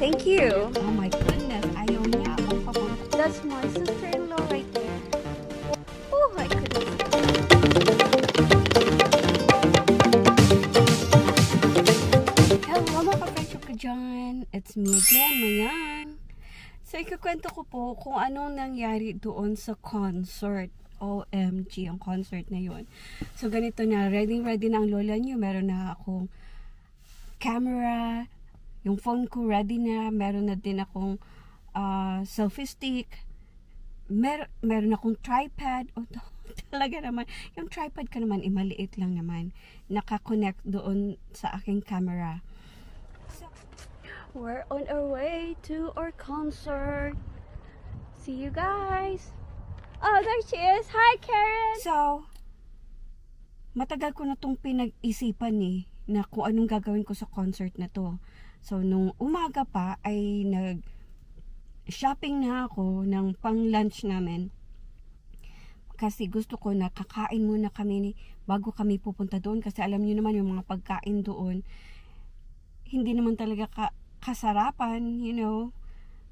Thank you. Oh my goodness, ayaw niya akong papunta. That's my sister-in-law right there. Oh, I couldn't. Hello mga ka-friendship ko dyan. It's me again, Mayan. So, ikukwento ko po kung anong nangyari doon sa concert. OMG, ang concert na yun. So, ganito na. Ready na ang lola niyo. Meron na akong camera. Yung phone ko ready na. Meron na din akong selfie stick. Meron akong tripod. Oh, talaga naman. Yung tripod ko naman, maliit lang naman. Naka-connect doon sa aking camera. So, We're on our way to our concert. See you guys. Oh, there she is. Hi, Karen. So, matagal ko na itong pinag-isipan na kung anong gagawin ko sa concert na to. So, nung umaga pa ay nag-shopping na ako ng pang-lunch namin. Kasi gusto ko na kakain muna kami bago kami pupunta doon. Kasi alam niyo naman yung mga pagkain doon, hindi naman talaga kasarapan, you know.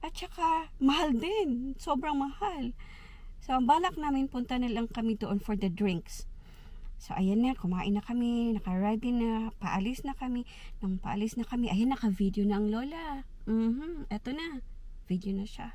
At saka, mahal din. Sobrang mahal. So, ang balak namin, punta na lang kami doon for the drinks. So, ayan na, kumain na kami, naka-ready na, paalis na kami. Nung paalis na kami, ayan, naka-video na ang lola. Eto na, video na siya.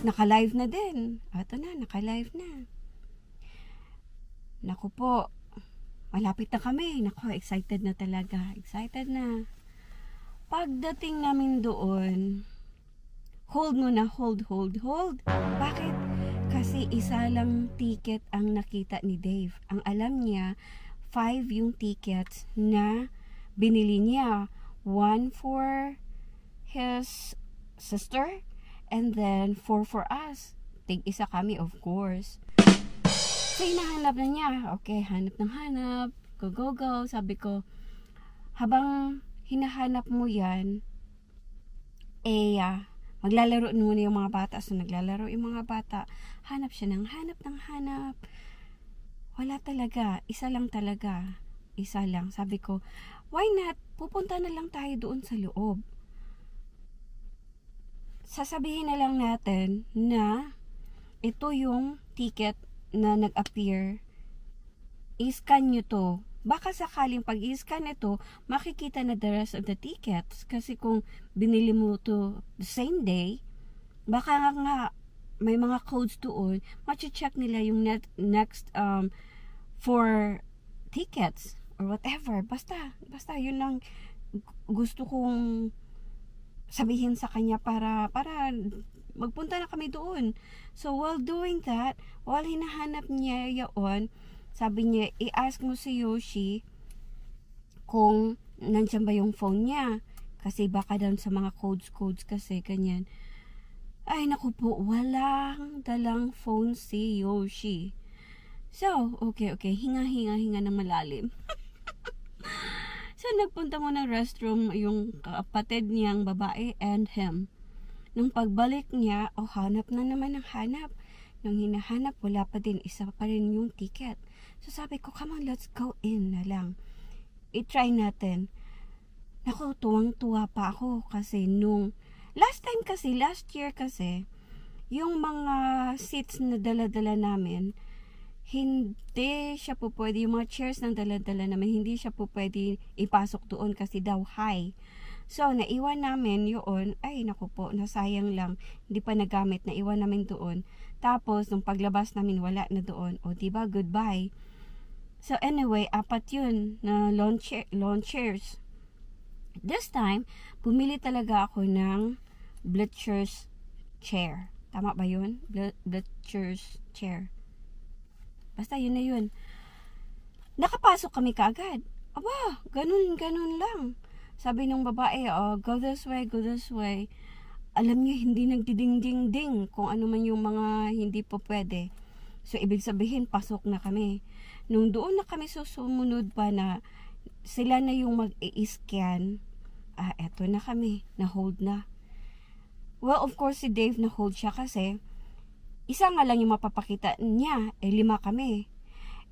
Naka-live na din. Ito na, naka-live na. Naku po, malapit na kami. Naku, excited na talaga. Excited na. Pagdating namin doon, hold muna, hold. Bakit? Kasi isa lang ticket ang nakita ni Dave. Ang alam niya, 5 yung tickets na binili niya. 1 for his sister, and then 4 for us. Tig-isa kami, of course. So, hinahanap na niya. Okay, hanap ng hanap. Go. Sabi ko, habang hinahanap mo yan, maglalaro muna yung mga bata. So, naglalaro yung mga bata. Hanap siya ng hanap. Wala talaga. Isa lang talaga. Isa lang. Sabi ko, why not? Pupunta na lang tayo doon sa loob. Sasabihin na lang natin na ito yung ticket na nag-appear. I-scan nyo to. Baka sakaling pag i-scan ito, makikita na the rest of the tickets. Kasi kung binili mo to the same day, baka nga may mga codes doon, machi-check nila yung next 4 tickets or whatever. Basta yun lang gusto kong sabihin sa kanya para magpunta na kami doon. So, while doing that, while hinahanap niya yun, sabi niya, i-ask mo si Yoshi kung nandiyan ba yung phone niya. Kasi baka doon sa mga codes kasi, ganyan. Ay, naku po, walang dalang phone si Yoshi. So, okay, hinga ng malalim. So, nagpunta mo ng restroom yung kapatid niyang babae and him. Nung pagbalik niya, hanap na naman ng hanap. Nung hinahanap, wala pa din. Isa pa rin yung ticket. So, sabi ko, come on, let's go in na lang. I-try natin. Naku, tuwang-tuwa pa ako kasi nung last year kasi, yung mga seats na dala-dala namin, hindi siya po pwede, yung mga chairs ng dala-dala namin, hindi siya po pwede ipasok doon kasi daw high. So, naiwan namin yun. Ay, naku po, nasayang lang. Hindi pa nagamit, naiwan namin doon. Tapos, nung paglabas namin, wala na doon. O, diba, goodbye. So, anyway, 4 yun na lawn chairs. This time, bumili talaga ako ng bleachers chair. Tama ba yun? Bleachers chair. Basta yun na yun. Nakapasok kami kaagad. Aba, ganun lang. Sabi nung babae, oh, go this way, go this way. Alam niya, hindi nagdiding-ding-ding kung ano man yung mga hindi po pwede. So, ibig sabihin, pasok na kami. Nung doon na kami susunod pa na sila na yung mag-i-scan, eto na kami, na-hold na. Well, of course, si Dave na-hold siya kasi isa nga lang yung mapapakita niya, 5 kami.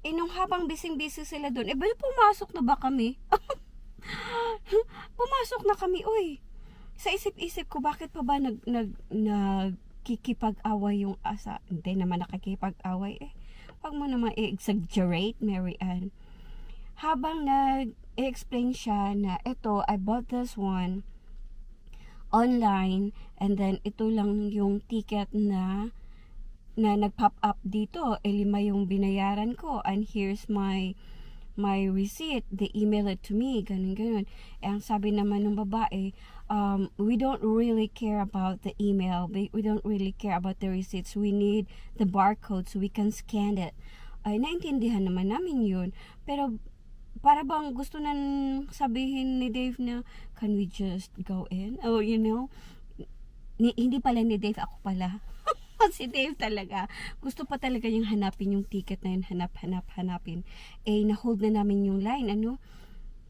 Nung habang bising-busy sila doon, pumasok na ba kami? Pumasok na kami, uy. Sa isip-isip ko, bakit pa ba nagkikipag-away yung asa? Hindi naman nakikipag-away eh. Huwag mo naman i-exaggerate, Mary Ann. Habang nag-explain siya na ito, I bought this one online and then ito lang yung ticket na nag-pop up dito. 5 yung binayaran ko and here's my receipt. They email it to me, ganun. Ang sabi naman ng babae, we don't really care about the email. We don't really care about the receipts. We need the barcode so we can scan it. Ay, naintindihan naman namin yun. Pero, para bang gusto na sabihin ni Dave na, can we just go in? Oh, you know? Hindi pala ni Dave, ako pala. Si Dave talaga. Gusto pa talaga yung hanapin yung ticket na yun. Hanapin. Na-hold na namin yung line, ano?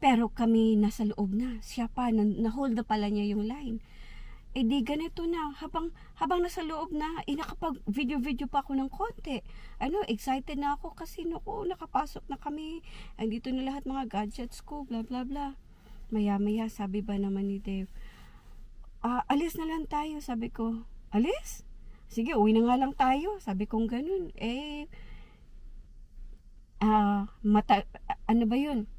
Pero kami nasa loob na. Siya pa, na-hold na pala niya yung line. Di ganito na. Habang nasa loob na, nakapag-video pa ako ng konti. Excited na ako kasi nakapasok na kami. Andito na lahat mga gadgets ko, bla bla bla. Maya-maya, sabi ba naman ni Dave, alis na lang tayo, sabi ko. Alis? Sige, uwi na nga lang tayo. Sabi kong ganun. Ano ba yun?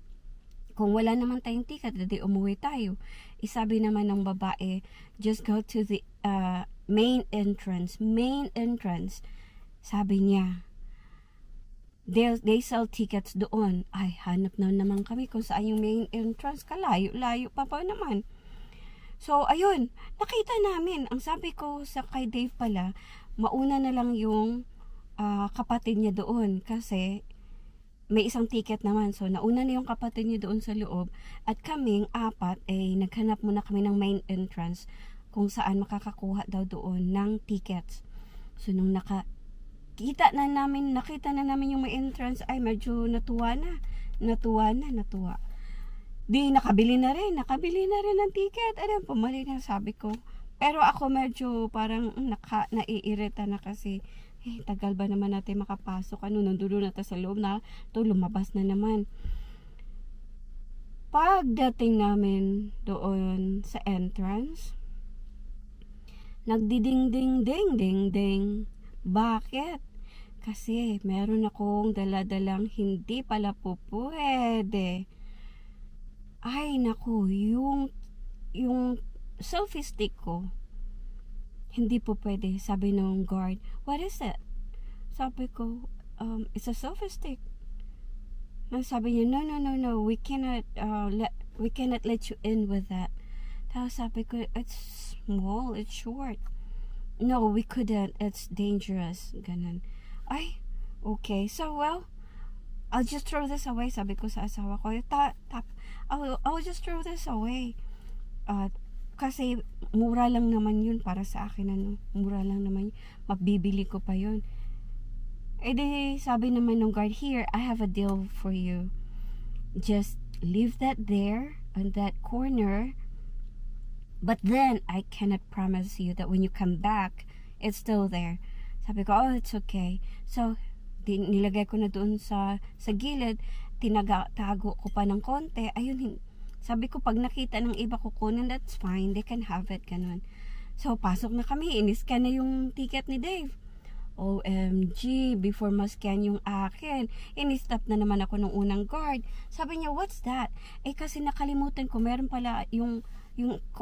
Kung wala naman tayong ticket, di umuwi tayo. Sabi naman ng babae, just go to the main entrance. Main entrance. Sabi niya, they sell tickets doon. Ay, hanap na naman kami kung saan yung main entrance. Kalayo-layo pa naman. So, ayun, nakita namin. Ang sabi ko sa kay Dave pala, mauna na lang yung kapatid niya doon kasi may isang ticket naman. So, nauna na yung kapatid niya doon sa loob. At kaming 4, naghanap muna kami ng main entrance kung saan makakakuha daw doon ng tickets. So, nung nakita na namin yung main entrance, ay medyo natuwa. Di nakabili na rin ng ticket. Pumali na, sabi ko. Pero ako medyo parang naiirita na kasi tagal ba naman natin makapasok. Nandulo na tayo sa loob na lumabas na naman. Pagdating namin doon sa entrance, nagdiding-ding-ding-ding-ding. Bakit? Kasi meron akong daladalang hindi pala po pwede. Ay, naku, yung selfie stick ko, hindi po pwede. Sabi ng guard, what is it? Sabi ko, it's a selfie stick. Sabi niya, no, we cannot let you in with that. Tapos sabi ko, it's small, it's short. No, we couldn't, it's dangerous. Ganun. Ay, okay, so well, I'll just throw this away, sabi ko sa asawa ko. I'll just throw this away. Kasi mura lang naman yun para sa akin. Mura lang naman yun. Mabibili ko pa yun. Di sabi naman ng guard, here, I have a deal for you. Just leave that there on that corner. But then, I cannot promise you that when you come back, it's still there. Sabi ko, oh, it's okay. So, nilagay ko na doon sa gilid, tago ko pa ng konti. Ayun, sabi ko, pag nakita ng iba kukunin, that's fine, they can have it, ganun. So, pasok na kami, iniscan na yung ticket ni Dave. OMG, before ma-scan yung akin, in-stop na naman ako ng unang guard. Sabi niya, what's that? Kasi nakalimutan ko, meron pala yung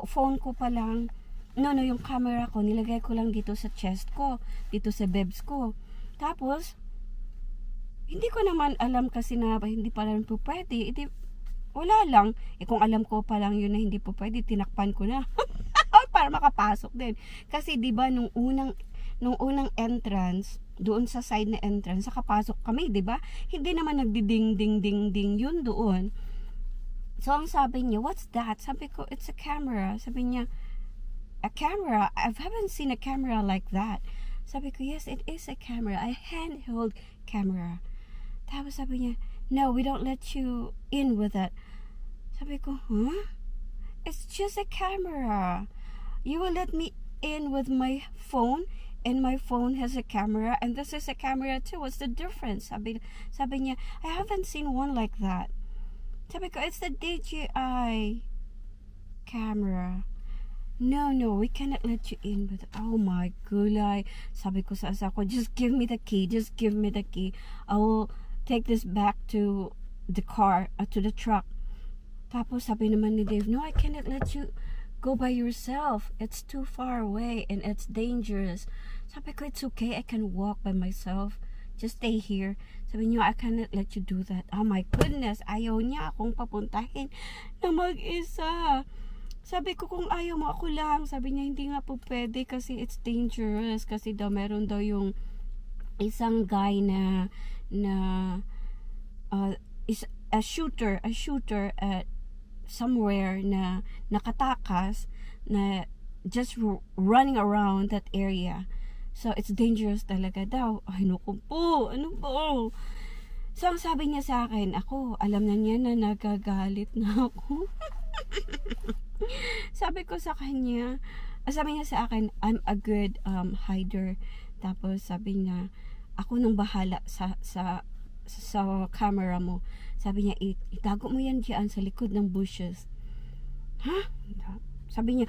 phone ko palang, yung camera ko, nilagay ko lang dito sa chest ko, dito sa bebs ko. Tapos, hindi ko naman alam kasi na hindi pala po pwede. Wala lang. Kung alam ko pa lang yun na hindi po pwede, tinakpan ko na. Para makapasok din. Kasi diba nung unang entrance, doon sa side na entrance, nakapasok kami, diba? Hindi naman nagdiding-ding-ding-ding yun doon. So, ang sabi niya, what's that? Sabi ko, it's a camera. Sabi niya, a camera? I haven't seen a camera like that. Sabi ko, yes, it is a camera. A handheld camera. Tapos sabi niya, no, we don't let you in with it. Sabi ko, huh? It's just a camera. You will let me in with my phone, and my phone has a camera, and this is a camera too. What's the difference? Sabi niya, I haven't seen one like that. Sabi ko, it's the DJI camera. No, we cannot let you in with it. Oh my gulay. Sabi ko sa asa ko, just give me the key. Just give me the key. I will take this back to the car, to the truck. Tapos sabi naman ni Dave, no, I cannot let you go by yourself. It's too far away and it's dangerous. Sabi ko, it's okay. I can walk by myself. Just stay here. Sabi niyo, I cannot let you do that. Oh my goodness, ayaw niya akong papuntahin na mag-isa. Sabi ko, kung ayaw mo, ako lang. Sabi niya, hindi nga po pwede kasi it's dangerous. Kasi daw, meron daw yung isang guy na is a shooter at somewhere na nakatakas na just running around that area. So, it's dangerous talaga daw. Ay, naku po. Ano po? So, ang sabi niya sa akin, alam na niya na nagagalit na ako. Sabi ko sa kanya, sabi niya sa akin, I'm a good hider. Tapos, sabi niya, ako nang bahala sa camera mo. Sabi niya, itago mo yan diyan sa likod ng bushes. Ha? Sabi niya,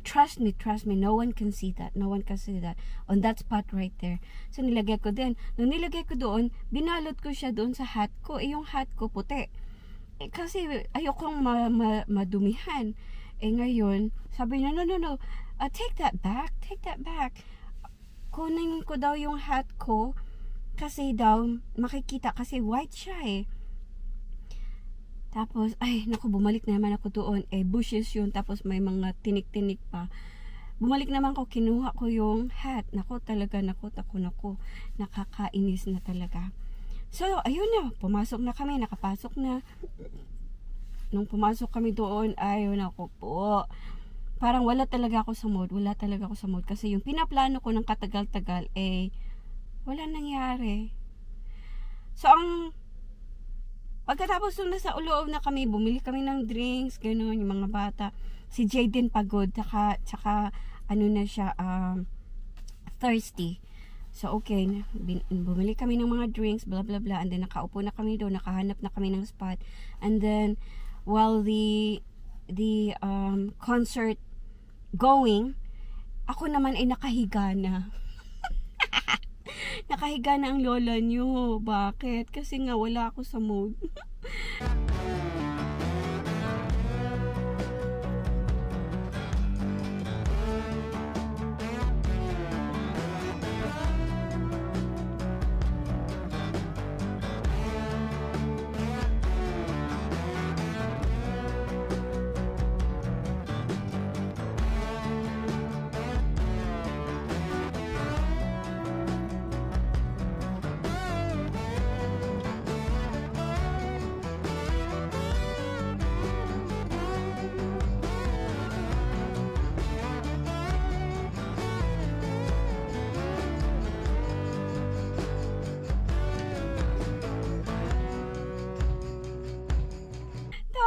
trust me, no one can see that on that spot right there. So nilagay ko din, nung nilagay ko doon, binalot ko siya doon sa hat ko, yung hat ko puti, kasi ayokong madumihan. Ngayon sabi niya, no, take that back, kunin ko daw yung hat ko kasi daw makikita, kasi white siya Tapos, ay, naku, bumalik naman ako doon. Bushes yun. Tapos, may mga tinik-tinik pa. Bumalik naman ko, kinuha ko yung hat. Naku, talaga, naku. Nakakainis na talaga. So, ayun na. Pumasok na kami. Nakapasok na. Nung pumasok kami doon, ayun ako po. Parang wala talaga ako sa mood. Kasi yung pinaplano ko ng katagal-tagal, wala nangyari. So, pagkatapos nung nasa loob na kami, bumili kami ng drinks, gano'n, yung mga bata. Si Jaden pagod, tsaka ano na siya, thirsty. So, okay, bumili kami ng mga drinks, blah, blah, blah, and then nakaupo na kami doon, nakahanap na kami ng spot. And then, while the concert going, ako naman ay nakahiga na. Nakahiga na ang lola niyo. Bakit? Kasi nga wala ako sa mood.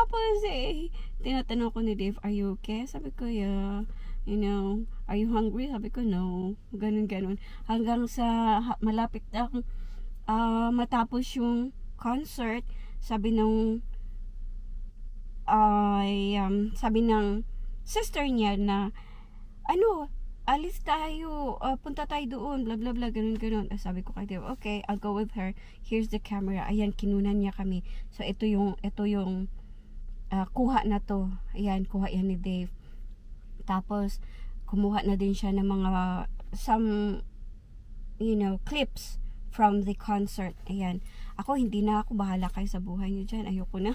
Tapos tinatanong ko ni Dave, are you okay? Sabi ko, yeah. You know, are you hungry? Sabi ko, no. Ganun. Hanggang sa malapit na matapos yung concert, sabi ng sister niya na, alis tayo, punta tayo doon, blah blah blah, ganun. Sabi ko kay Dave, okay, I'll go with her. Here's the camera. Ayan, kinunan niya kami. So ito yung kuha na to. Ayan, kuha yan ni Dave. Tapos kumuha na din siya ng mga some clips from the concert. Ayan. Ako, hindi na ako, bahala kayo sa buhay niyo dyan. Ayoko na.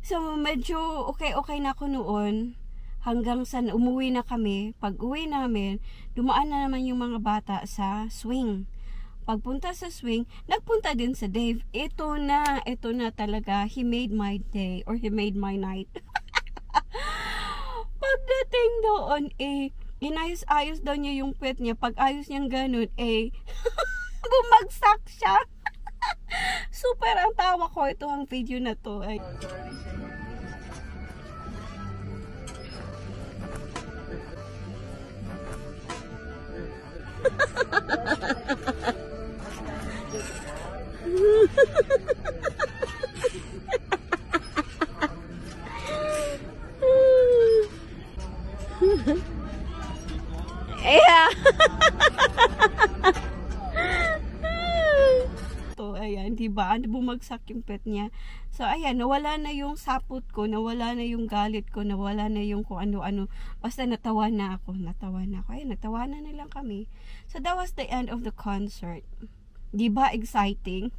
So medyo okay na ako noon. Hanggang sa umuwi na kami. Pag uwi namin, dumaan na naman yung mga bata sa swing. Pagpunta sa swing, nagpunta din sa Dave. Ito na talaga. He made my day or he made my night. Pagdating doon, inayos-ayos daw niya yung pet niya. Pag ayos niyang ganun, bumagsak siya. Super ang tawa ko. Ito ang video na to. Yeah. To, ayan, diba? Bumagsak yung pet niya. So, ayan, nawala na yung sapot ko, nawala na yung galit ko, nawala na yung kung ano-ano. Basta natawa na ako. Ayun, natawanan na lang kami. So, that was the end of the concert. Diba exciting?